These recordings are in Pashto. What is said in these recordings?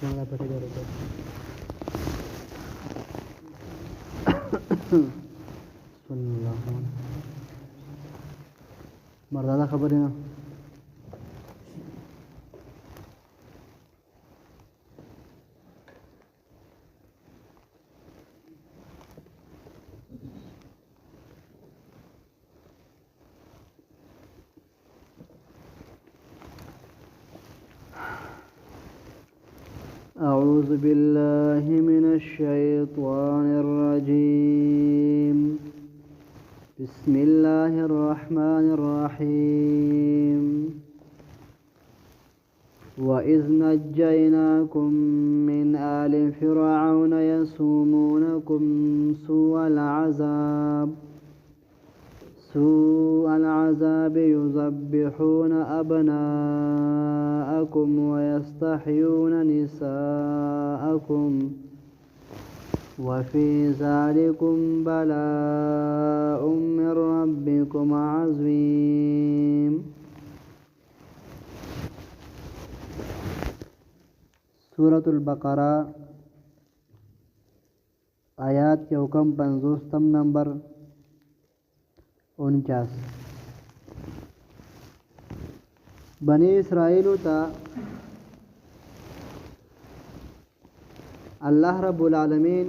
څنګه پټې درته صلی الله علیه مرداده خبرې نه أعوذ بالله من الشيطان الرجيم بسم الله الرحمن الرحيم وإذ نجيناكم من آل فرعون يسومونكم سوء العذاب يذبحون أبناءكم ويستحيون نساءكم وفي ذلكم بلاء من ربكم عظيم. سورة البقرة آیات یوکم 50 نمبر 49. بنی اسرائیل تا الله رب العالمین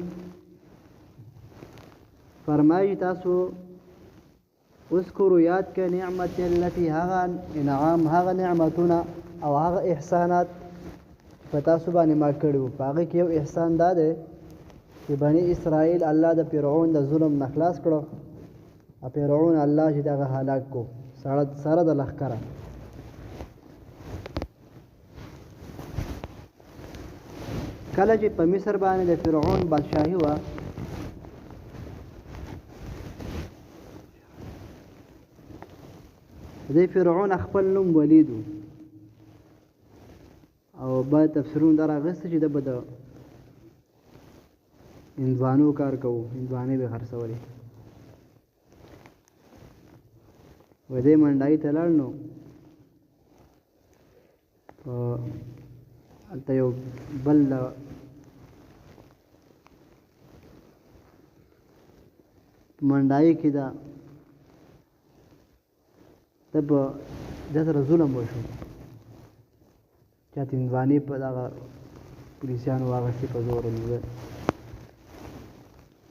فرمایي تاسو اذکروا یاد کې نعمت التي هغه انعام هغه نعمتونه او هغه احسانات په تاسو باندې ما کړو. هغه کې یو احسان دا دی چې بنی اسرائیل الله د فرعون د ظلم نه خلاص کړو. فرعون الله چې دغه هلاک کو سره د لښکره. کله چې په مصر باندې د فرعون بادشاهي وه د فرعون خپل نوم ولید او بعد تفسیرون در اغسته چې د به د هندوانو کار کوو هندوانې به خرڅولې و دې منډای ته لاړ نو هلته یو بل منډای کې دا ته به د سره ظلم وشو چا هندوانې په دغه پولیسیانو واغستې په زور ونیوه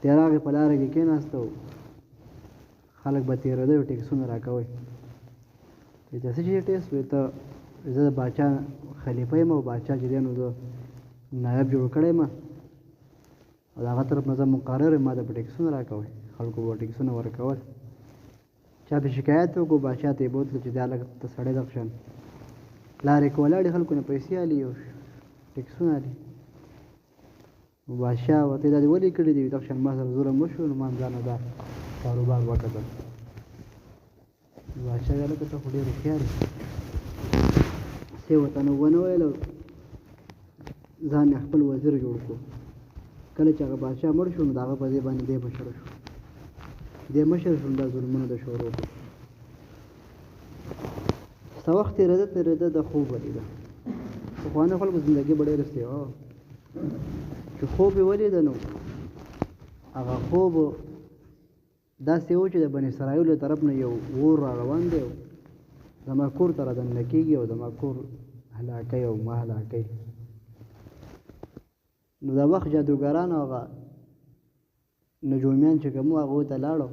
تېر هغې په لاره کې کېناسته خلک به تېرېده او ټیکسونه راکوئ ته څه چې ټیکس وې ته زه د باچا خلیفه یم او باچا چې دی نو زه نایب جوړ کړی یم او د هغه طرف نه زه مقرر یم ما ته به ټیکسونه راکوئ. خلکو به ټیکسونه ورکول. چا به شکایت وکړو باچا ته یې بوتلو چې دا لږ ته سړی دغه شان لارې کې ولاړې خلکو نه پیسې الي او ټیکسونه الي. بادشاه ورته دا دې ولې کړي دي دغه شان ما سره ظلم وشو نو ما هم ځانه دا کاروبار وکړل. بادشاه ویل که ته خو ډېر هوښیار یې څه ورته نو ونه ویل ځان یې خپل وزیر جوړ کړو. کله چې هغه بادشاه مړ شو نو د هغه په دې باندې دی مشر شو دی مشر شو دا ظلمونه د شروع کړو. څه وخت تېرېده د خوب ولیده. پخوانیو خلکو زندګي به ډېره سیوا وه چې خوب یې ولیده نو هغه خوب داسې و چې د بني اسرائیلو طرف نه یو اور را روان دی او زما کور ته رادننه کېږي او زما کور هلاکوي او ما هلاکوي. نو د وخت جادوګرانو هغه نجومیان چې کوم وو هغوی ته لاړو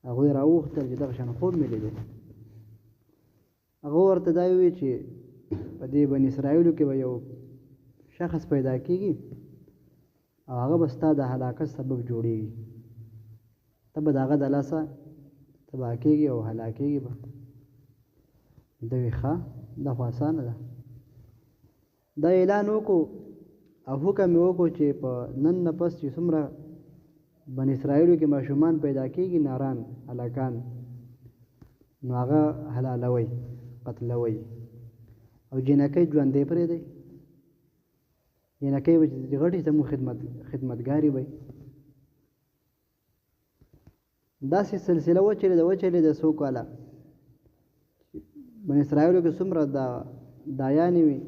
هغوی راوغوښتل چې دغه شان خوب مې لیدی. هغه ورته دا وویل چې په دې بني اسرائیلو کې به یو شخص پیدا کېږي او هغه به ستا د هلاکت سبب جوړېږي. ته به د هغه د لاسه تباه کېږي او هلاکېږي به. ده وی ښه دا خو اسانه ده. دا اعلان وکړو او حکم یې وکړو چې په نن نه پس چې څومره بني اسرائیلو کې ماشومان پیدا کېږي ناران هلکان نو هغه حلالوئ قتلوئ او جنکۍ ژوندۍ پرېږدئ. جنکۍ به چې غټې زموږ خدمتګارې وئ. داسې سلسله وچلېده څو کاله. بني اسرائیلو کې څومره دایانې وي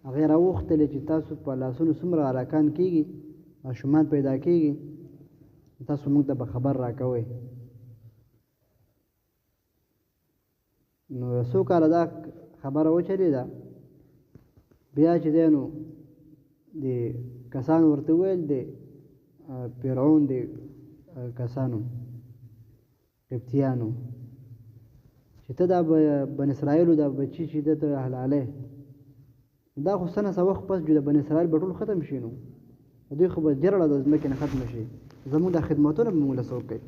هغې راوغوښتلې چې تاسو په لاسونو څومره هلاکان کېږي ماشومان پیدا کېږي تاسو موږ ته به خبر راکوئ نو څو کاله دا خبره وچلېده بیا چې دی نو د کسانو ورته وویل د فرعون د کسانو قبطیانو چې ته دا بن اسرائیلو دا بچي چې ده ته حلالۍ دا خو څه نه څه وخت پس د بن اسرائیل به ټول ختم شي نو دوی خو به جرړه د ځمکې نه ختمه شي زموږ دا خدمتونه به موږ له څوک کوي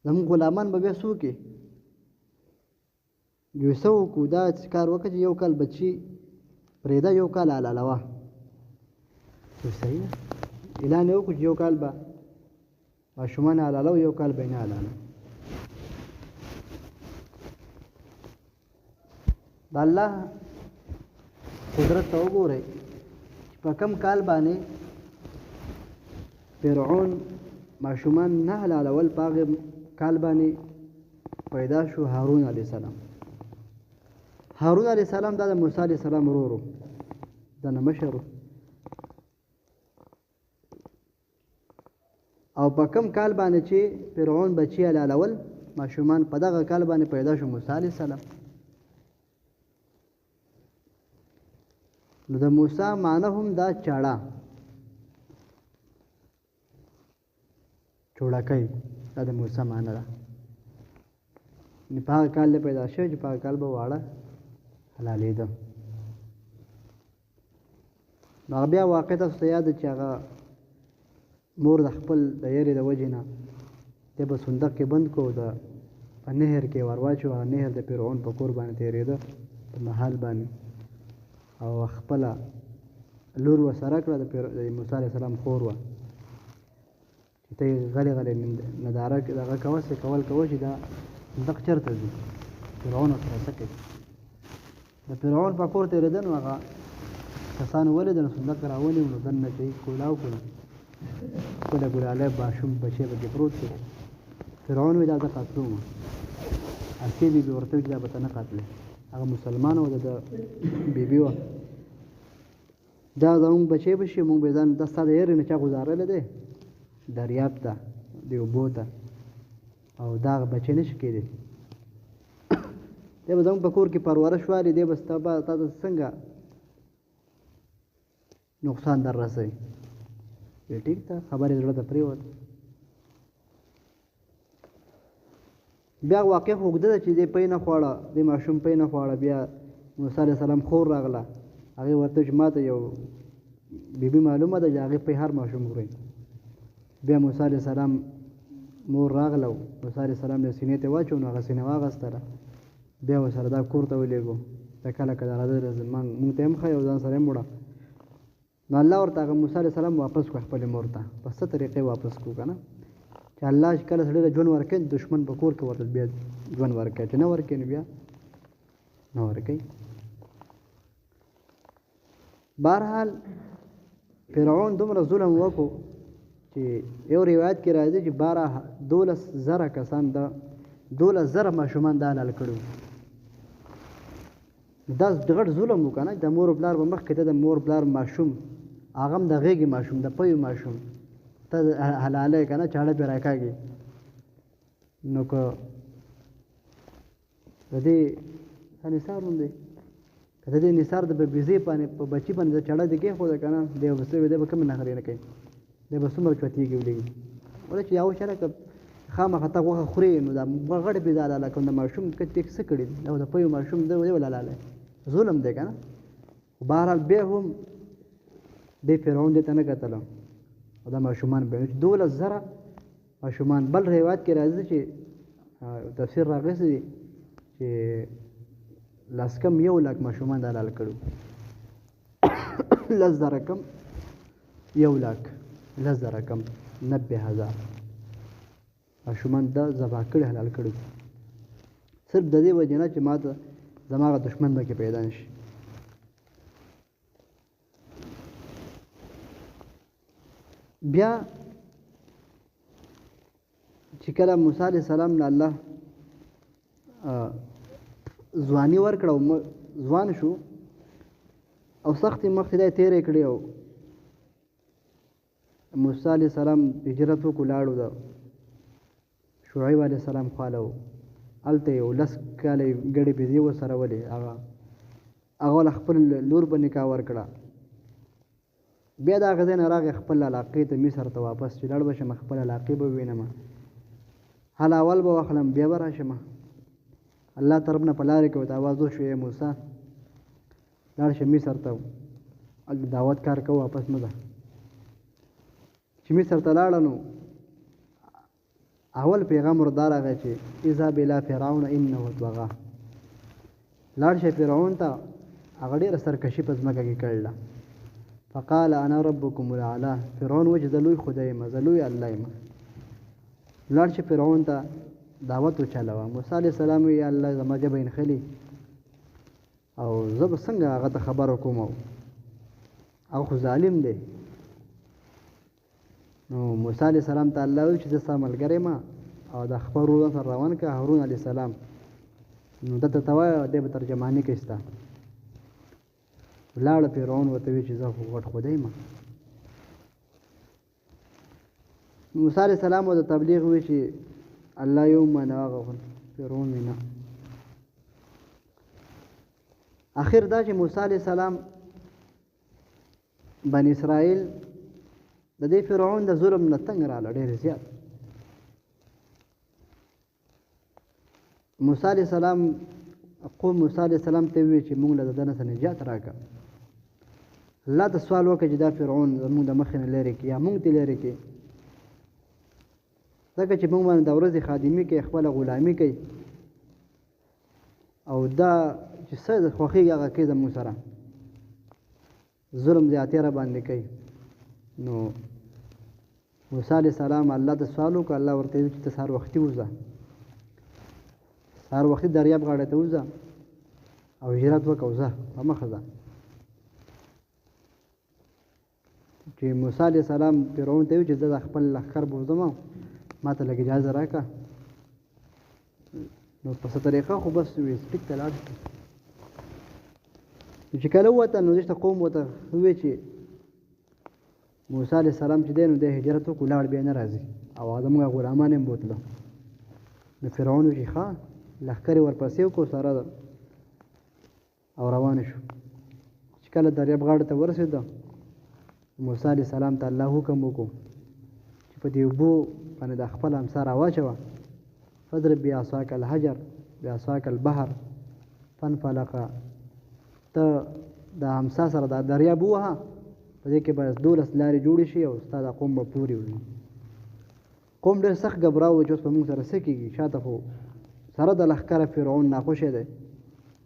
زموږ غلامان به بیا څوک یې یو څه وکړو دا کار وکړه چې یو کال بچي پرېږده یو کال حلالوه صحیح ده اعلان یې وکړو چې یو کال به ماشومان حلالو یو کال به یې نه حلالو د الله قدرت ته وګورئ چې په کم کال باندې فرعون ماشومان نه حلالول په هغې کال باندې پیدا شو هارون علیه السلام هارون علیه السلام دا د موسی علیه السلام ورور و د نه مشر و او په کم کال باندې چې فرعون بچي حلالول ماشومان په دغه کال باندې پیدا شو موسی علیه السلام نو د موسی معنی هم دا چاړه چوړکۍ دا د موسی معنی ده په هغه کال پیدا شوی چې په هغه کال به واړه حلالېده نو هغه بیا واقع تاسو ته یاد ده چې هغه مور د خپل د یرې د وجې نه دی به صندوق کې بند کړو د په نهر کې ور واچو هغه نهر د فرعون په کور باندې تېرېده په محال باندې او خپله لور ورسره کړه د موسی علیه السلام خور وه چې ته یې غلې غلې نداره دغه کوه څه کول کوه چې دا صندوق چېرته ځي فرعون ورسره څه کوي د فرعون په کور تېرېده نو هغه کسانو ولیدل نو صندوق راونیو نو دننه چې یې کولاو کړو خپله ګلالی ماشوم بچی پکې پروت دی فرعون وایي دا زه قاتلوم اسکې بیبي ورته وایي چې دا به ته نه قاتلې هغه مسلمان و د بیبي وه دا زموږ بچی به شي موږ به ځان دا ستا د یرې نه چا ګزارلی دی دریاب ته د اوبو ته او دا هغه بچی نه شي کېدی دی به زموږ په کور کې پرورش والي دی به ستا ته څنګه نقصان در رسوي ټیک ده خبرې زړه ته پرېوته بیا واقع خو اوږده ده چې دی پی نه خواړه دی ماشوم پی نه خواړه بیا موسی علیه السلام خور راغله هغې ورته چې ما ته یو بیبي معلومه ده چې هغې پی هر ماشوم خوري بیا موسی علیه السلام مور راغله موسی علیه السلام له سینې ته واچو نو هغه سینه واغېستله بیا ورسره دا کور ته ولېږو دا کله کله راځه مونږ ته یې هم ښایي او ځان سره یې هم وړه نو الله ورته هغه موسی علیه السلام واپس کړو خپلې مور ته په څه طریقې واپس کړو که نه چې الله چې کله سړی له ژوند ورکوي دښمن په کور کې ورته بیا ژوند ورکوي چې نه ورکوي نو بیا نه ورکوي بهرحال فرعون دومره ظلم وکړو چې یو روایت کې راځي چې 12,000 کسان د 12,000 ماشومان دا حلال کړي دا غټ ظلم و که نه د مور پلار به مخکې ته د مور پلار ماشوم هغه هم د غېږې ماشوم د پیو ماشوم ته حلالۍ که نه چاړه پرې راکاږي نو که د دې نثار هم دی که د دې نثار د بیزې باندې په بچي باندې د چاړه دې کېښوده که نه دی به څه دی به کومې نخرې نه کوي دی به څومره چوتېږي ولېږي ولې چې یو شله که خامخا ته غوښه خورې نو دا غټې پیدا حلاله کوم د ماشوم که څه کړي او د پیو ماشوم دی ولې حلاله ظلم دی که نه خو بهرحال بیا هم دی فرعون دې ته نه کتله او دا ماشومان بیا 12,000 ماشومان بل روایت کې راځي چې تفسیر راغلی دی چې لاس کم 1,00,000 ماشومان د حلال کړو 10,000 کم 1,00,000 10,000 کم 90,000 ماشومان دا ذبح کړي حلال کړي صرف د دې وجه نه چې ما ته زما هغه دښمن به کې پیدا نه شي بیا چې کله موسی علیه السلام نه الله ځواني ورکړه او ځوان شو او سختې مخکې دی تېرې کړې او موسی علیه السلام هجرت وکړو لاړو د شعیب علیه السلام خواله و هلته یو 10 کاله ګډې بېزې ورسره ولې هغه له خپل لور به نکاح ورکړه بیا د هغه ځای نه راغی خپل علاقې ته مصر ته واپس چې لاړ به شم خپل علاقې به ووینم حال اول به واخلم بیا به راشم الله طرف نه په لارې کې ورته اواز وشو ای موسی لاړ شه مصر ته هلته دعوت کار کوه واپس مه ځه چې مصر ته لاړه نو اول پیغام وردا راغی چې اذهب الی فرعون انه طغى لاړ شه فرعون ته هغه ډېره سرکشي په ځمکه کې کړله فقال انا ربكم الاعلى فرعون وجه زه لوی خدای یم زه لوی الله یم لاړ شه فرعون ته دعوت وچلوه موسی علیه السلام وی یا الله زما ژبه انخلي او زه به څنګه هغه ته خبر وکوم هغه خو ظالم دی نو موسی علیه السلام ته الله وی چې زه ستا ملګری یم او د خپل ورور سره روان کړه هارون علیه السلام نو دته ته وایه دی به ترجماني کوي ستا لاړه فرعون ورته وی چې زه خو غټ خدای یم موسی علیه السلام ورته تبلیغ وی چې الله یو منه هغه فرعون وی نه اخر دا چې موسی علیه السلام بني اسرائیل د دې فرعون د ظلم نه تنګ راله ډېر زیات موسی علیه السلام قوم موسی علیه السلام ته وی چې موږ له دنه څخه نجات راکړه الله ته سوال وکړه چې دا فرعون زموږ د مخې نه لرې کړي یا موږ ته لرې کړي ځکه چې موږ باندې د ورځې خادمي کوي خپله غلامي کوي او دا چې څه د خوښېږي هغه کوي زموږ سره ظلم زیاتې را باندې کوي نو موسی علیه السلام الله ته سوال وکړه الله ورته ویل چې ته سهار وختي وځه سهار وختي دریاب غاړې ته وځه او هجرت وکړه وځه په مخه ځه چې موسی علیه السلام فرعون ته ویل چې زه د خپل لښکر به وځم ما ته لږ اجازه راکړه نو په څه طریقه خو بس سپیک ته لاړ شو چې کله ووتل نو دلته قوم ورته وویل چې موسی علیه السلام چې دی نو دی هجرت وکړو لاړ بیا نه راځي او زموږ غلامان یې بوتله نو فرعون وایي ښه لښکر یې ورپسې وکړو سره او روان شو چې کله دریاب غاړې ته ورسېده موسی علیه السلام ته الله حکم وکړو چې په دې اوبو باندې د خپل امسا راواچوه فاضرب بعصاک الحجر بعصاک البحر فانفلق ته د امسا سره د دریاب ووهه په دې کې به 12 لارې جوړې شي او ستا د قوم به پورې وي قوم ډېر سخت ګبراو چې اوس په موږ سره څه کېږي شاته خو سره د لښکره فرعون ناخوښه دی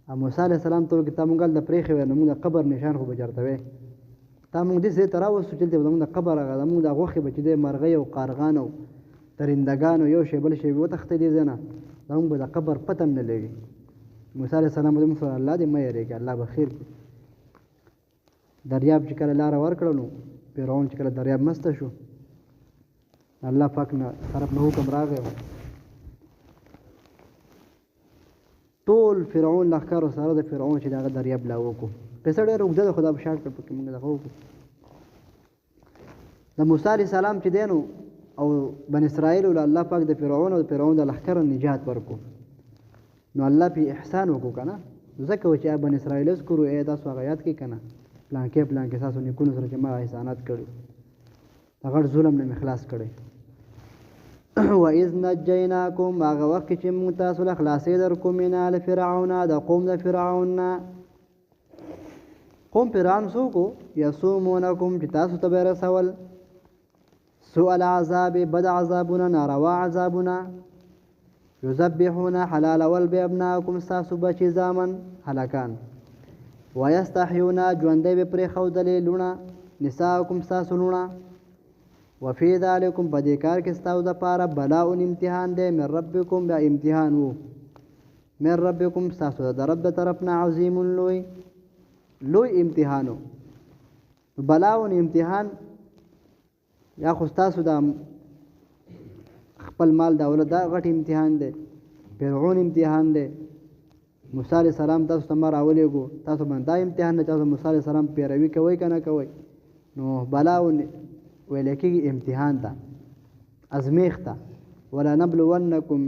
او موسی علیه السلام ته وکړي تا مونږ هلته پرېښی وی نو مونږ د قبر نشان خو به چېرته وی تا مونږ دې ځای ته راوستو چې دلته به زمونږ د قبر هغه زمونږ د غوښې به چې دی مرغۍ او قارغان او درندګانو یو شی بل شی وتښتې دې ځای نه زمونږ به د قبر پته هم نه لګي موسی علیه السلام زموږ سره الله دې مه یېرېږي الله به خیر کړي دریاب چې کله لاره ورکړه نو فرعون چې کله دریاب مسته شو الله پاک نه طرف نه حکم راغی ټول فرعون لښکرو سره د فرعون چې دغه دریاب لا وکړو قصه ډېره اوږده ده خو دا به شاټ کړ پکې موږ دغه وکړو د موسی علیه السلام چې دی نو او بن اسرائیلو له الله پاک د فرعون او د فرعون د لښکر نجات ورکړو نو الله پې احسان وکړو که نه ځکه و چې بن اسرائیل اذکرو ای تاسو هغه یاد کړئ که نه پلانکې ستاسو نیکونو سره چې ما احسانات کړي د غټ ظلم نه مې خلاص کړی وَإِذْ نَجَّيْنَاكُمْ هغه وخت چې موږ تاسو له خلاصې درکړو من آل فرعون د قوم د فرعون نه قوم فرعون څوک و یصومونکم چې تاسو ته به یې رسول سوء العذاب بد عذابونه ناروا عذابونه یذبحون حلالول به ابناکم ستاسو بچي زامن هلکان ویستحیون ژوندی به پرېښودلې لوڼه نساءکم ستاسو لوڼه وفي ذلكم په دې کار کې ستاسو دپاره بلاء امتحان دی من ربکم بیا امتحان و من ربکم ستاسو د رب د طرف نه عظیم لوی امتحان و بلاء امتحان یا خو ستاسو د خپل مال دولت دا غټ امتحان دی فرعون امتحان دی موسی علیه السلام تاسو ته ما راولېږو تاسو باندې دا امتحان نه تاسو موسی علیه السلام پیروي کوئ که نه کوئ نو بلا ویل کېږي امتحان ته ازمیښت ته ولنبلونکم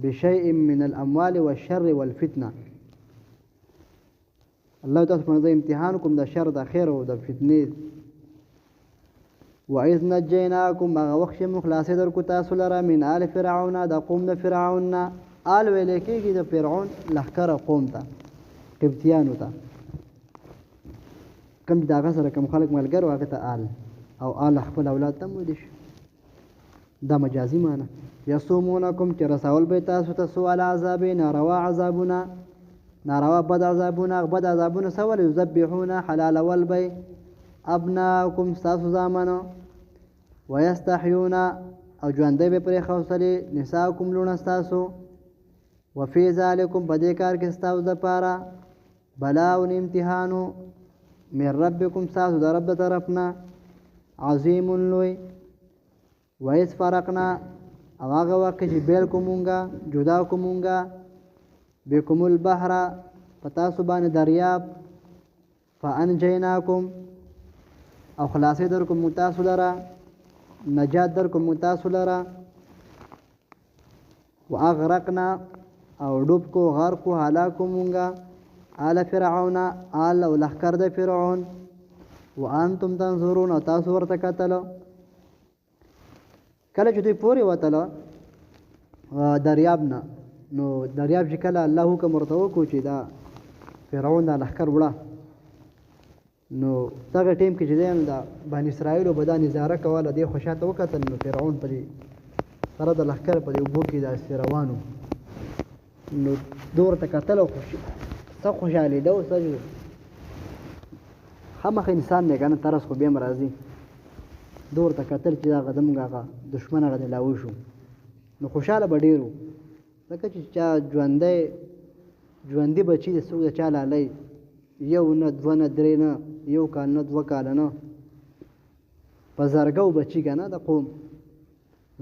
بشیء من الاموال والشر والفتنه الله تاسو باندې امتحان کوم د شر د خیر او د فتنې وإذ نجیناکم هغه وخت چې موږ خلاصې درکو تاسو لره من آل فرعون د قوم د فرعون نه آل ویلی کېږي د فرعون لښکره قوم ته قبطیانو ته کوم چې د هغه سره کوم خلک ملګر و هغه ته آل او آل خپل اولاد ته هم ویلی شي دا مجازي معنی یصومونکم چې رسول به تاسو ته سوء العذاب ناروا عذابونه ناروا بد عذابونه څه ول یذبحون حلالول به ابناکم ستاسو زامنو ویستحیون او ژوندی به پرې خوصلې نساکم لوڼه ستاسو وفي ذلکم په دې کار کې ستاسو دپاره بلاون امتحانو من ربکم ستاسو د رب د طرف نه عظیم لوی ویس فرقنا او هغه وخت چې بیل کو مونږه جدا کو مونږه بكم البحر پتاسو باندې دریاب فانجیناکم او خلاصې در کوم تاسو لره نجات در کوم تاسو لره واغرقنا او ډوب کو غرق کو هلاکو مونږه آل فرعون آل او لخر د فرعون وانتم تنظرون او تاسو ورته کتل کله چې دوی پورې وتله دریاب نه نو دریاب چې کله الله حکم ورته وکړو چې دا فرعون دا لښکر وړه نو دغه ټیم کې چې دی نو د بني اسرایلو به دا نظاره کوله دې خوا شاته وکتل نو فرعون په دې سره د لښکر په دې اوبو کې داسې روان و نو ده ورته کتل او څه خوشحالېده او څه خامخا انسان دی که نه طرز خو بیا هم راځي ده ورته کتل چې دغه زموږ هغه دښمن هغه دی لاوي شو نو خوشحاله به ډېر و ځکه چې چا ژوندي بچي د څوک د چا لالی یو نه دوه نه درې نه یو کال نه دوه کاله نه په زرګو بچي که نه د قوم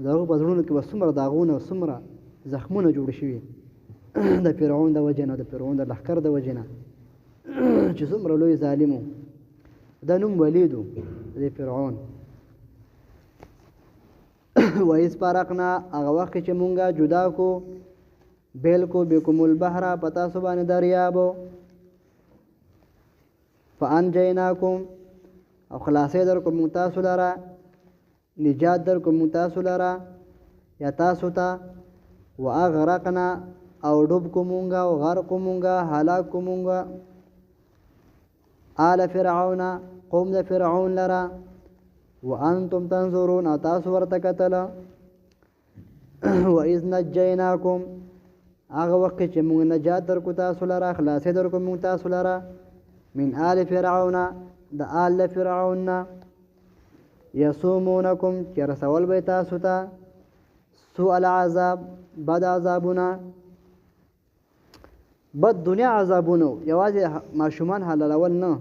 د هغو په زړونو کې به څومره داغونه او څومره زخمونه جوړ شوي د فرعون د وجې نه د فرعون د لښکر د وجې نه چې څومره لوی ظالم و دا نوم ولید و د فرعون وایز فارقنا هغه وخت چې مونږه جدا کو بیل کو بكم البحر پتاسو باندې دریابو فانجیناکم او خلاصې در کوم تاسو لره نجات در کوم تاسو لره یا تاسو ته واغرقنا او ډوب کومونګه او غرق کومونګه هلاک کومونګه آل فرعون قوم د فرعون لره وانتم تنظرون او تاسو ورته کتل واذ نجیناکم هغه وخت چې موږ نجات درکو تاسو لره خلاصې درکو موږ تاسو لره من آل فرعون د آل فرعون یصومونکم چې رسول به تاسو ته سوء العذاب بد عذابونه بد دنیا عذابونه یوازې ماشومان حلالول نه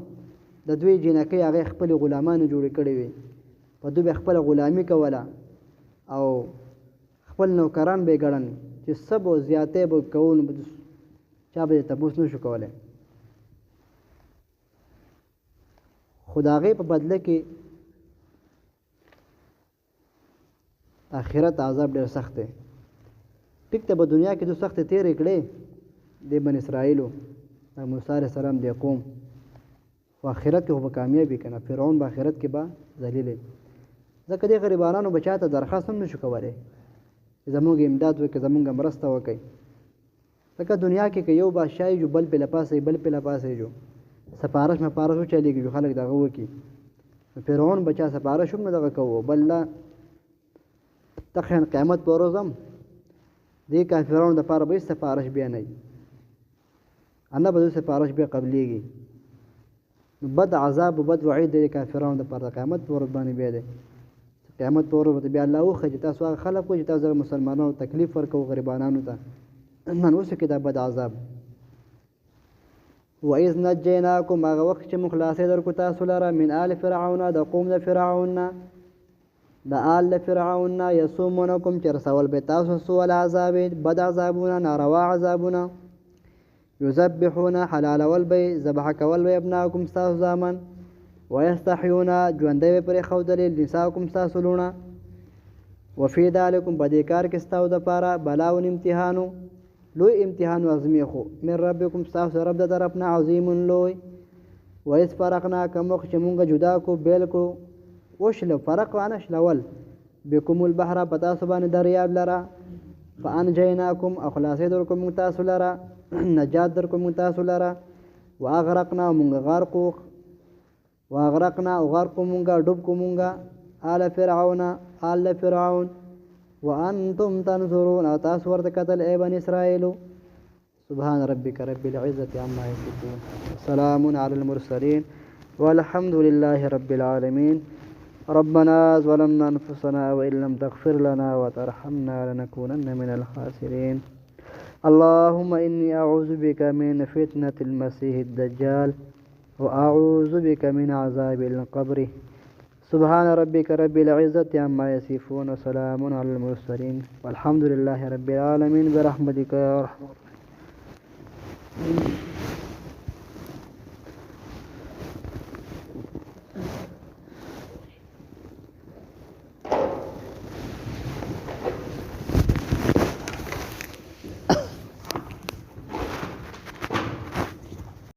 د دوی جنکۍ هغې خپلې غلامانو جوړې کړې وي په دوی به خپله غلامي کوله او خپل نوکران به یې ګڼل چې څه به زیاتی به کوو نو چا به یې تپوس نه شو کولی خو د هغې په بدله کې آخرت عذاب ډېر سخت دی ټیک ته په دنیا کې دو سختې تېرې کړې د بن اسرائیلو د موسی علیه السلام د قوم خو آخرت کې خو به کامیابي که نه فرعون به آخرت کې به ذلیل ځکه دې غریبانانو به چا ته درخواست هم نه شو کولی چې زموږ امداد وکړي زموږ مرسته وکړي ځکه دنیا کې که یو بادشاه جو بل پې له پاسه بل پې له پاسه جو سپارش مپارش وچلېږي جو خلک دغه وکړي فرعون به چا سپارش هم نه دغه کوو بل لا تخیل قیامت په ورځ هم دې کافرانو دپاره به هېڅ سپارش بیا نه وي نه به دوی سپارش بیا قبلېږي نو بد عذاب و بد وعید دی کافرانو دپاره د قیامت په ورځ باندې بیا دی قیامت په ورځ به بیا الله وښیي چې تاسو هغه خلک وو چې تاسو مسلمانانو تکلیف ورکوو غریبانانو ته نن اوس کې دا بد عذاب وإذ نجیناکم هغه وخت چې موږ خلاصې درکو تاسو لره من آل فرعون د قوم د فرعون نه د آل د فرعون نه یصومونکم چې رسول به تاسو سوء العذاب بد عذابونه ناروا عذابونه یذبحون حلال والبی ذبح کول بی ابناکم ستاسو زامن ویستحیون ژوندی به پرې ښودلې نساکم ستاسو لوڼه وفي ذلکم په دې کار کې ستاسو دپاره بلاون امتحانو لوی امتحان و ازمیښو من ربکم ستاسو رب د طرف نه عظیم لوی وإذ فرقنا کوم وخت چې مونږ جدا کو بیل کړو وشله فرق وانه شلول بكم البحر په تاسو باندې دریاب لره فانجیناکم او خلاصې درکو مونږ تاسو لره نجات درکو مونږ تاسو لره واغرقنا مونږ غرقو مونږ ډوب کو مونږ آل فرعون وانتم تنظرون او تاسو ورته کتل ای بني اسرائیل سبحان ربك رب العزة عما يصفون سلام على المرسلين والحمد لله رب العالمين ربنا ظلمنا أنفسنا وإن لم تغفر لنا وترحمنا لنكونن من الخاسرين اللهم إني أعوذ بك من فتنة المسيح الدجال وأعوذ بك من عذاب القبر سبحان ربك رب العزة عما يصفون وسلام على المرسلين والحمد لله رب العالمين برحمتك يا أرحم الراحمين